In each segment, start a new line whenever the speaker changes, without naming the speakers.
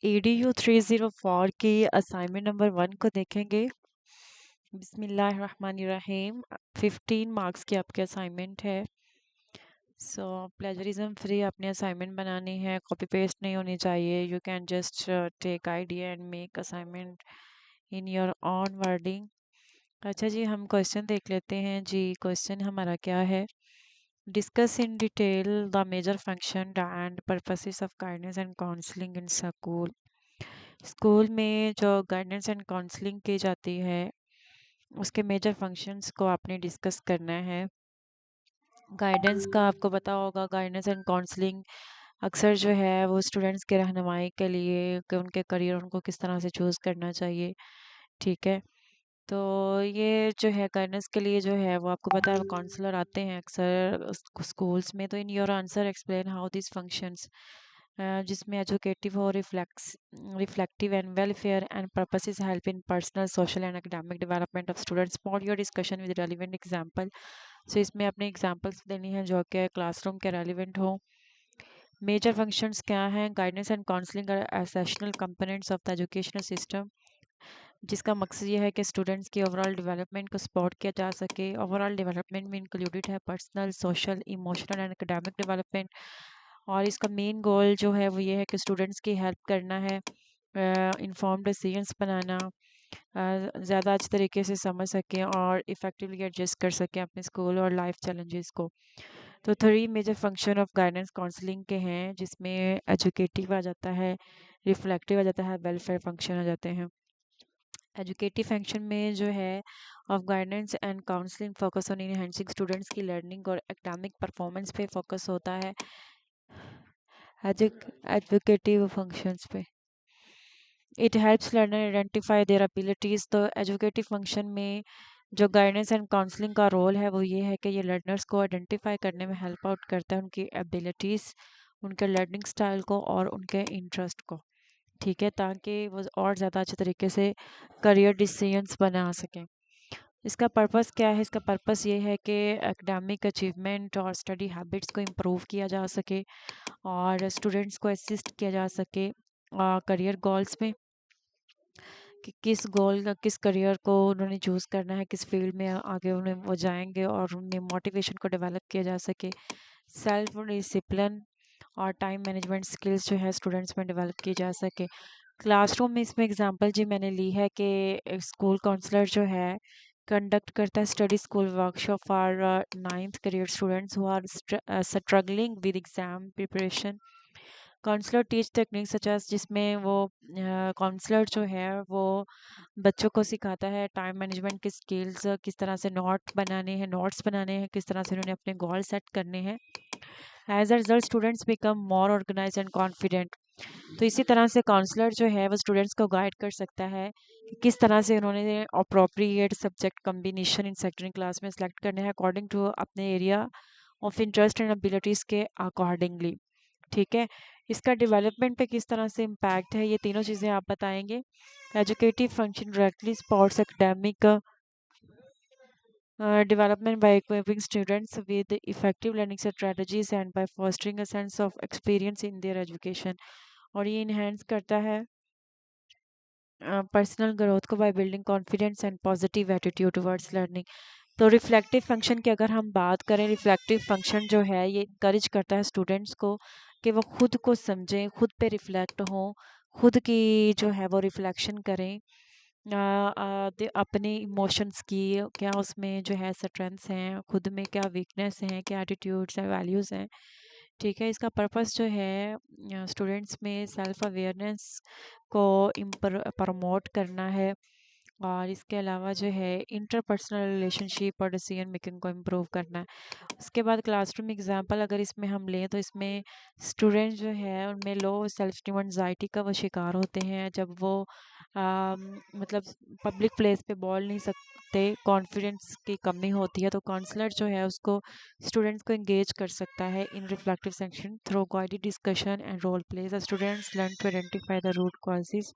ADU 304 की assignment number 1 को देखेंगे। बिस्मिल्लाहिर्रहमानिर्रहीम। 15 मार्क्स की आपकी असाइनमेंट है। सो प्लेजरिज्म फ्री अपनी असाइनमेंट बनानी है, कॉपी पेस्ट नहीं होनी चाहिए। You can just take idea and make assignment in your own wording. अच्छा जी, हम क्वेश्चन देख लेते हैं जी। क्वेश्चन हमारा क्या है? Discuss in detail the major function and purposes of guidance and counselling in school. School में जो गाइडेंस एंड काउंसलिंग की जाती है उसके मेजर फंक्शंस को आपने डिस्कस करना है। गाइडेंस का आपको पता होगा, गाइडेंस एंड काउंसलिंग अक्सर जो है वो स्टूडेंट्स के रहनुमाई के लिए कि उनके करियर उनको किस तरह से चूज़ करना चाहिए। ठीक है, तो ये जो है गाइडेंस के लिए जो है वो आपको पता है, काउंसलर आते हैं अक्सर स्कूल्स में। तो in your answer explain how this functions, जिसमें एजुकेटिव और reflective and welfare and purposes help in personal social and academic development of students. Spot your discussion with relevant example. So इसमें अपने examples देनी है जो कि क्लासरूम के relevant हो। मेजर फंक्शंस क्या हैं? Guidance and counselling are essential components of the educational system, जिसका मकसद ये है कि स्टूडेंट्स की ओवरऑल डेवलपमेंट को सपोर्ट किया जा सके। ओवरऑल डेवलपमेंट में इंक्लूडेड है personal, social, emotional and academic development. और इसका मेन गोल जो है वो ये है कि स्टूडेंट्स की हेल्प करना है, इन्फॉर्म डिसीजंस बनाना, ज़्यादा अच्छे तरीके से समझ सकें और इफ़ेक्टिवली एडजस्ट कर सकें अपने स्कूल और लाइफ चैलेंजेस को। तो 3 major function of guidance counselling के हैं, जिसमें एजुकेटिव आ जाता है, रिफ्लेक्टिव आ जाता है, वेलफेयर फंक्शन आ जाते हैं। एजुकेटिव फंक्शन में जो है of guidance and counselling focus on enhancing students की लर्निंग और एकेडमिक परफॉर्मेंस पे फोकस होता है। एजुकेटिव फंक्शंस पे it helps learner identify there abilities. तो एजुकेटिव फंक्शन में जो गाइडेंस एंड काउंसलिंग का रोल है वो ये है कि ये लर्नर्स को आइडेंटिफाई करने में हेल्प आउट करता है, उनकी एबिलिटीज़, उनके लर्निंग स्टाइल को और उनके इंटरेस्ट को। ठीक है, ताकि वो और ज़्यादा अच्छे तरीके से करियर डिसीजंस बना सकें। इसका पर्पस क्या है? इसका पर्पस ये है कि एकेडमिक अचीवमेंट और स्टडी हैबिट्स को इम्प्रूव किया जा सके और स्टूडेंट्स को असिस्ट किया जा सके करियर गोल्स में, कि किस गोल का किस करियर को उन्होंने चूज़ करना है, किस फील्ड में आगे उन्हें वो जाएंगे और उन्हें मोटिवेशन को डेवलप किया जा सके। सेल्फ डिसिप्लिन और टाइम मैनेजमेंट स्किल्स जो है स्टूडेंट्स में डेवलप की जा सके। क्लासरूम में इसमें एग्जांपल जी मैंने ली है कि स्कूल काउंसलर जो है कंडक्ट करता है study school workshop for 9th career students who are struggling with exam preparation. Counsellor teach technique such as, जिसमें वो काउंसलर जो है वो बच्चों को सिखाता है टाइम मैनेजमेंट की स्किल्स, किस तरह से नोट्स बनाने हैं, किस तरह से उन्होंने अपने गोल सेट करने हैं। As a result students become more organise and confident. तो इसी तरह से काउंसलर जो है वो स्टूडेंट्स को गाइड कर सकता है कि किस तरह से उन्होंने अप्रोप्रिएट सब्जेक्ट कम्बिनेशन इन सेक्टरिंग क्लास में सेलेक्ट करने हैं अकॉर्डिंग टू अपने area of interest and abilities के अकॉर्डिंगली। ठीक है, इसका डेवलपमेंट पे किस तरह से इम्पैक्ट है, ये तीनों चीज़ें आप बताएंगे। Educative function directly supports academic development by equipping students with effective learning strategies and by fostering a sense of experience in their education। और ये इन्हेंस करता है पर्सनल ग्रोथ को by building confidence and positive attitude towards learning. तो reflective function की अगर हम बात करें, रिफ्लेक्टिव फंक्शन जो है ये इनकरेज करता है स्टूडेंट्स को कि वो खुद को समझें, खुद पे रिफ्लेक्ट हों, खुद की जो है वो रिफ्लेक्शन करें, अपने इमोशंस की क्या उसमें जो है स्ट्रेंथ्स हैं, खुद में क्या वीकनेस हैं, क्या एटीट्यूड्स हैं, वैल्यूज़ हैं। ठीक है, इसका पर्पस जो है स्टूडेंट्स में सेल्फ अवेयरनेस को प्रमोट करना है और इसके अलावा जो है इंटरपर्सनल रिलेशनशिप और डिसीजन मेकिंग को इम्प्रूव करना है। उसके बाद क्लासरूम एग्जांपल अगर इसमें हम लें तो इसमें स्टूडेंट जो है उनमें लो सेल्फ स्टीम एंजाइटी का वो शिकार होते हैं जब वो मतलब पब्लिक प्लेस पे बोल नहीं सकते, कॉन्फिडेंस की कमी होती है। तो काउंसलर जो है उसको स्टूडेंट्स को एंगेज कर सकता है in reflective section through guided discussion and role plays. Students learn to identify the root causes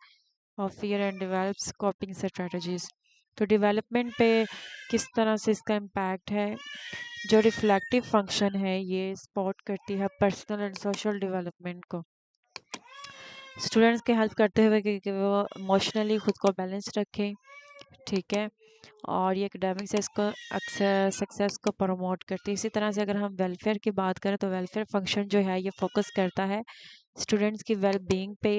of fear and develops coping strategies. तो डेवलपमेंट पे किस तरह से इसका इम्पैक्ट है? जो रिफ्लेक्टिव फंक्शन है ये सपोर्ट करती है पर्सनल एंड सोशल डेवलपमेंट को। स्टूडेंट्स की हेल्प करते हुए कि वो इमोशनली खुद को बैलेंस रखें, ठीक है। और ये एकेडमिक सक्सेस को प्रमोट करती है। इसी तरह से अगर हम वेलफेयर की बात करें तो वेलफेयर फंक्शन जो है ये फोकस करता है स्टूडेंट्स की वेल बीइंग पे।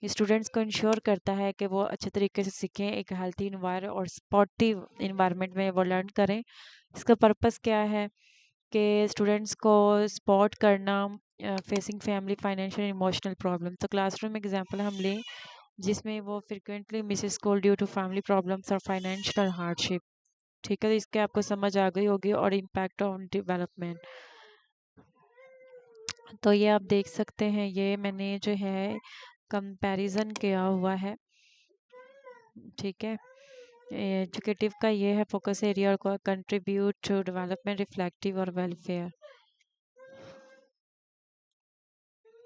ये स्टूडेंट्स को इंश्योर करता है कि वो अच्छे तरीके से सीखें, एक हेल्थी इन्वायरमेंट और स्पोर्टिव इन्वायरमेंट में वो लर्न करें। इसका पर्पस क्या है कि स्टूडेंट्स को सपोर्ट करना facing family financial emotional problem. तो क्लासरूम एग्जांपल हम लें जिसमें वो frequently miss school due to family problems और फाइनेंशियल हार्डशिप, ठीक है। तो इसके आपको समझ आ गई होगी। और इम्पैक्ट ऑन डेवलपमेंट, तो ये आप देख सकते हैं, ये मैंने जो है कंपैरिजन किया हुआ है, ठीक है। एजुकेटिव का ये है फोकस एरिया और कंट्रीब्यूट टू डेवलपमेंट रिफ्लेक्टिव और वेलफेयर।